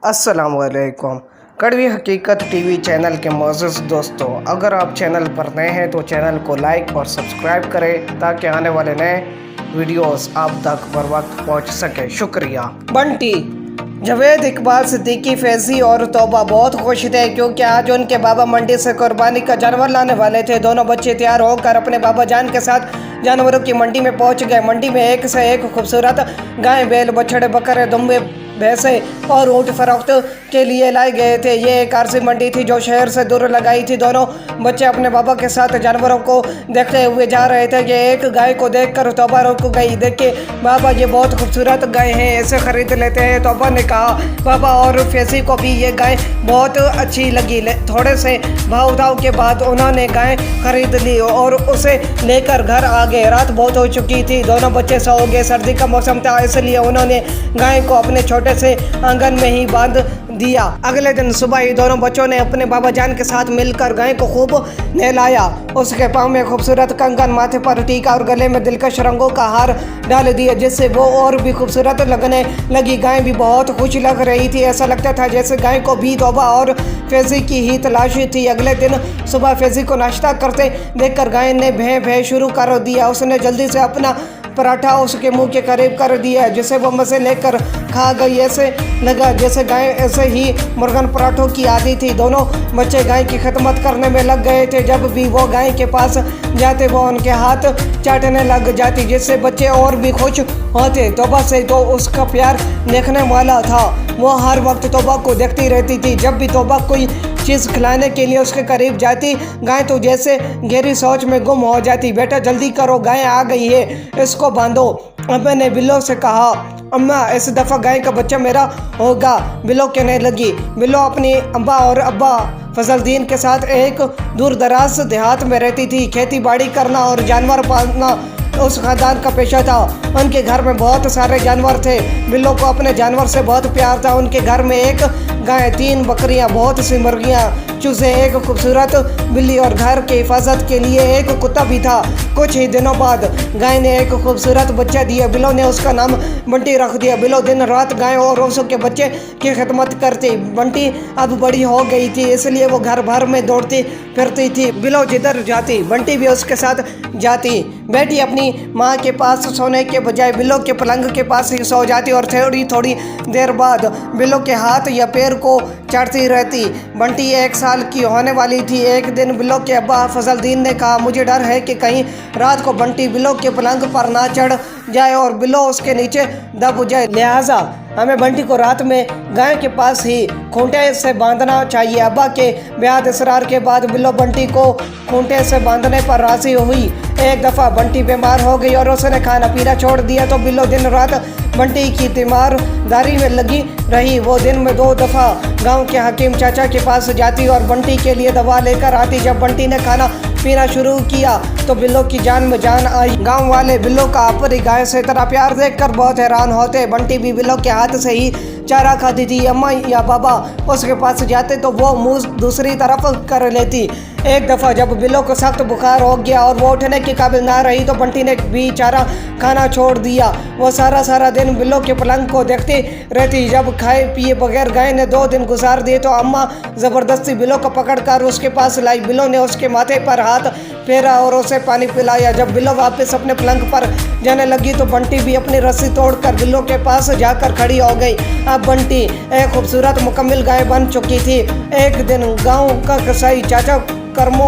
अस्सलामुअलैकुम। कड़वी हकीकत टीवी चैनल के मोअज़्ज़ज़ दोस्तों, अगर आप चैनल पर नए हैं तो चैनल को लाइक और सब्सक्राइब करें ताकि आने वाले नए वीडियोस आप तक बर वक्त पहुँच सके। शुक्रिया। बंटी, जावेद, इकबाल, सिद्दीकी, फैज़ी और तौबा बहुत खुश थे क्योंकि आज उनके बाबा मंडी से कुर्बानी का जानवर लाने वाले थे। दोनों बच्चे तैयार होकर अपने बाबा जान के साथ जानवरों की मंडी में पहुंच गए। मंडी में एक से एक खूबसूरत गाय, बैल, बछड़े, बकरे, दुम्बे, भैंसे और ऊँट फरोख्त के लिए लाए गए थे। ये एक आरसी मंडी थी जो शहर से दूर लगाई थी। दोनों बच्चे अपने बाबा के साथ जानवरों को देखते हुए जा रहे थे कि एक गाय को देखकर तौबा रुक गई। देखिए बाबा, ये बहुत खूबसूरत गाय है, ऐसे खरीद लेते हैं। तौबा ने कहा। बाबा और फैज़ी को भी ये गाय बहुत अच्छी लगी। थोड़े से भाव उठाव के बाद उन्होंने गाय खरीद ली और उसे लेकर घर आ गए। रात बहुत हो चुकी थी। दोनों बच्चे सो गए। सर्दी का मौसम था, इसलिए उन्होंने गाय को अपने छोटे से आंगन में ही बांध दिया। अगले दिन सुबह ही दोनों बच्चों ने अपने बाबा जान के साथ मिलकर गाय को खूब नहलाया। उसके पाँव में खूबसूरत कंगन, माथे पर टीका और गले में दिलकश रंगों का हार डाल दिया, जिससे वो और भी खूबसूरत लगने लगी। गाय भी बहुत खुश लग रही थी। ऐसा लगता था जैसे गाय को भी तौबा और फैज़ी की ही तलाश थी। अगले दिन सुबह फैज़ी को नाश्ता करते देखकर गाय ने भैं भैं शुरू कर दिया। उसने जल्दी से अपना पराठा उसके मुंह के करीब कर दिया, जिसे वो मज़े लेकर खा गई। ऐसे लगा जैसे गाय ऐसे ही मुर्गन पराठों की आदि थी। दोनों बच्चे गाय की खिदमत करने में लग गए थे। जब भी वो गाय के पास जाते वो उनके हाथ चाटने लग जाती, जिससे बच्चे और भी खुश होते। तौबा से तो उसका प्यार देखने वाला था। वो हर वक्त तौबा को देखती रहती थी। जब भी तौबा कोई चीज़ खिलाने के लिए उसके करीब जाती, गाय तो जैसे गहरी सोच में गुम हो जाती। बेटा जल्दी करो, गाय आ गई है, इसको बांधो। अम्मा ने बिल्लो से कहा। अम्मा, इस दफ़ा गाय का बच्चा मेरा होगा, बिल्लो कहने लगी। बिल्लो अपनी अम्मा और अब्बा फजलदीन के साथ एक दूर दराज देहात में रहती थी। खेती बाड़ी करना और जानवर पालना उस खानदान का पेशा था। उनके घर में बहुत सारे जानवर थे। बिल्लो को अपने जानवर से बहुत प्यार था। उनके घर में एक गाय, 3 बकरियां, बहुत सी मुर्गियां, चूजे, एक खूबसूरत बिल्ली और घर की हिफाजत के लिए एक कुत्ता भी था। कुछ ही दिनों बाद गाय ने एक खूबसूरत बच्चा दिया। बिल्लो ने उसका नाम बंटी रख दिया। बिल्लो दिन रात गाय और उसके बच्चे की खिदमत करती। बंटी अब बड़ी हो गई थी, इसलिए वो घर भर में दौड़ती फिरती थी। बिल्लो जिधर जाती बंटी भी उसके साथ जाती। बेटी अपनी माँ के पास सोने के बजाय बिल्लो के पलंग के पास ही सो जाती और थोड़ी थोड़ी देर बाद बिल्लो के हाथ या पैर को चाटती रहती। बंटी 1 साल की होने वाली थी। एक दिन बिल्लो के अब्बा फजलदीन ने कहा, मुझे डर है कि कहीं रात को बंटी बिल्लो के पलंग पर ना चढ़ जाए और बिल्लो उसके नीचे दब जाए, लिहाजा हमें बंटी को रात में गाय के पास ही खूंटे से बांधना चाहिए। अब्बा के बेहद इसरार के बाद बिल्लो बंटी को खूंटे से बांधने पर राजी हुई। एक दफ़ा बंटी बीमार हो गई और उसने खाना पीना छोड़ दिया तो बिल्लो दिन रात बंटी की तीमारदारी में लगी रही। वो दिन में 2 दफ़ा गांव के हकीम चाचा के पास जाती और बंटी के लिए दवा लेकर आती। जब बंटी ने खाना पीना शुरू किया तो बिल्लो की जान में जान आई। गांव वाले बिल्लो का अपनी गाय से इतना प्यार देखकर बहुत हैरान होते। बंटी भी बिल्लो के हाथ से ही चारा खाती थी। अम्मा या बाबा उसके पास जाते तो वो मुंह दूसरी तरफ कर लेती। एक दफ़ा जब बिल्लो को सख्त बुखार हो गया और वो उठने के काबिल ना रही तो बंटी ने भी चारा खाना छोड़ दिया। वो सारा दिन बिल्लो के पलंग को देखती रहती। जब खाए पिए बगैर गाय ने 2 दिन गुजार दिए तो अम्मा ज़बरदस्ती बिल्लो को पकड़कर उसके पास लाई। बिल्लो ने उसके माथे पर हाथ फेरा और उसे पानी पिलाया। जब बिल्लो वापस अपने पलंग पर जाने लगी तो बंटी भी अपनी रस्सी तोड़कर बिल्लो के पास जाकर खड़ी हो गई। अब बंटी एक खूबसूरत मुकम्मल गाय बन चुकी थी। एक दिन गांव का कसाई चाचा करमो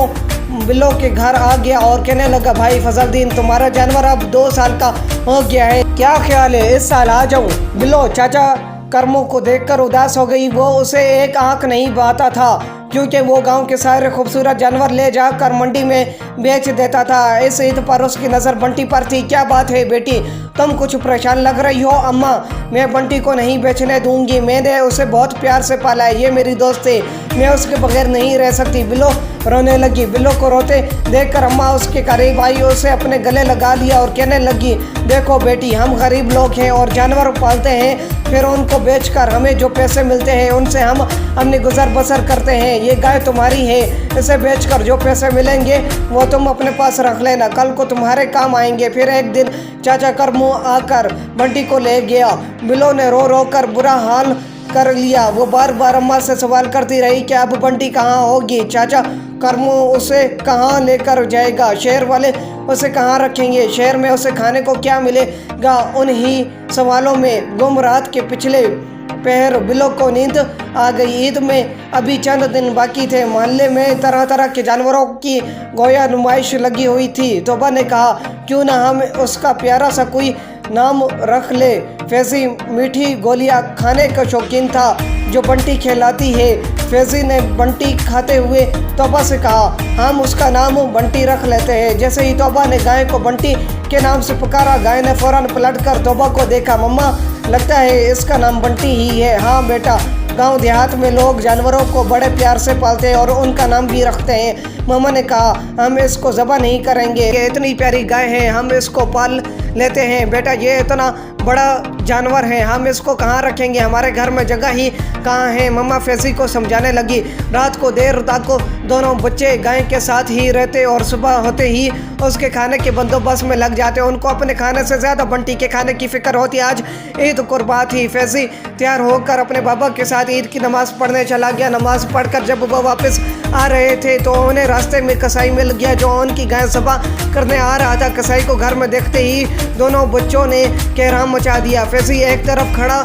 बिल्लो के घर आ गया और कहने लगा, भाई फजलदीन, तुम्हारा जानवर अब 2 साल का हो गया है, क्या ख्याल है इस साल आ जाऊं? बिल्लो चाचा करमो को देखकर उदास हो गई। वो उसे एक आंख नहीं बहाता था क्योंकि वो गांव के सारे खूबसूरत जानवर ले जाकर मंडी में बेच देता था। इस ईद पर उसकी नज़र बंटी पर थी। क्या बात है बेटी, तुम कुछ परेशान लग रही हो? अम्मा, मैं बंटी को नहीं बेचने दूंगी, मैंने उसे बहुत प्यार से पाला है, ये मेरी दोस्त है, मैं उसके बगैर नहीं रह सकती। बिल्लो रोने लगी। बिल्लो को रोते देखकर अम्मा उसके करीब आई, उसे अपने गले लगा लिया और कहने लगी, देखो बेटी, हम गरीब लोग हैं और जानवर पालते हैं, फिर उनको बेचकर हमें जो पैसे मिलते हैं उनसे हम अपनी गुजर बसर करते हैं। ये गाय तुम्हारी है, इसे बेचकर जो पैसे मिलेंगे वो तुम अपने पास रख लेना, कल को तुम्हारे काम आएंगे। फिर एक दिन चाचा करमू आकर बंटी को ले गया। बिल्लो ने रो रो कर बुरा हाल कर लिया। वो बार बार अम्मा से सवाल करती रही कि अब बंटी कहाँ होगी, चाचा करमू उसे कहाँ लेकर जाएगा, शहर वाले उसे कहाँ रखेंगे, शहर में उसे खाने को क्या मिलेगा। उन्हीं सवालों में गुम रात के पिछले पहर बिल्लो को नींद आ गई। ईद में अभी चंद दिन बाकी थे। मोहल्ले में तरह तरह के जानवरों की गोया नुमाइश लगी हुई थी। तोबा ने कहा, क्यों ना हम उसका प्यारा सा कोई नाम रख ले। फैजी मीठी गोलियां खाने का शौकीन था जो बंटी खिलाती है। फैजी ने बंटी खाते हुए तोबा से कहा, हम उसका नाम बंटी रख लेते हैं। जैसे ही तोबा ने गाय को बंटी के नाम से पुकारा, गाय ने फौरन पलटकर तोबा को देखा। मम्मा, लगता है इसका नाम बंटी ही है। हाँ बेटा, गांव देहात में लोग जानवरों को बड़े प्यार से पालते हैं और उनका नाम भी रखते हैं। मामा ने कहा, हम इसको ज़बह नहीं करेंगे, ये इतनी प्यारी गाय है, हम इसको पाल लेते हैं। बेटा, ये इतना बड़ा जानवर है, हम इसको कहाँ रखेंगे, हमारे घर में जगह ही कहाँ है। मम्मा फैजी को समझाने लगी। रात को देर तक दोनों बच्चे गाय के साथ ही रहते और सुबह होते ही उसके खाने के बंदोबस्त में लग जाते। उनको अपने खाने से ज़्यादा बंटी के खाने की फिक्र होती। आज ईद कुर्बान थी। फैजी तैयार होकर अपने बाबा के साथ ईद की नमाज़ पढ़ने चला गया। नमाज पढ़कर जब वो वापस आ रहे थे तो उन्हें रास्ते में कसाई मिल गया जो उनकी गाय ज़बह करने आ रहा था। कसाई को घर में देखते ही दोनों बच्चों ने कहराम मचा दिया। फैजी एक तरफ खड़ा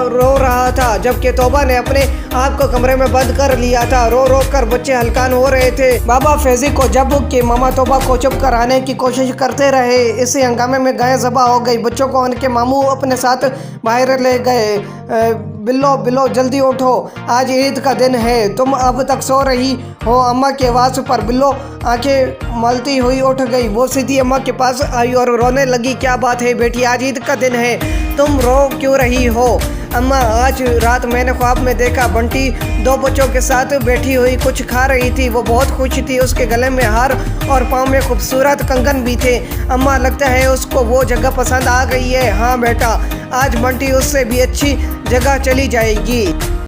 रो रहा था जबकि तोबा ने अपने आप को कमरे में बंद कर लिया था। रो रो कर बच्चे हलकान हो रहे थे। बाबा फैजी को जब कि मामा तोबा को चुप कराने की कोशिश करते रहे। इसी हंगामे में गाय ज़बह हो गई। बच्चों को उनके मामू अपने साथ बाहर ले गए। बिल्लो बिल्लो जल्दी उठो, आज ईद का दिन है, तुम अब तक सो रही हो। अम्मा की आवाज़ पर बिल्लो आंखें मलती हुई उठ गई। वो सीधी अम्मा के पास आई और रोने लगी। क्या बात है बेटी, आज ईद का दिन है, तुम रो क्यों रही हो? अम्मा, आज रात मैंने ख्वाब में देखा बंटी दो बच्चों के साथ बैठी हुई कुछ खा रही थी। वो बहुत खुश थी। उसके गले में हार और पाँव में खूबसूरत कंगन भी थे। अम्मा, लगता है उसको वो जगह पसंद आ गई है। हाँ बेटा, आज बंटी उससे भी अच्छी जगह चली जाएगी।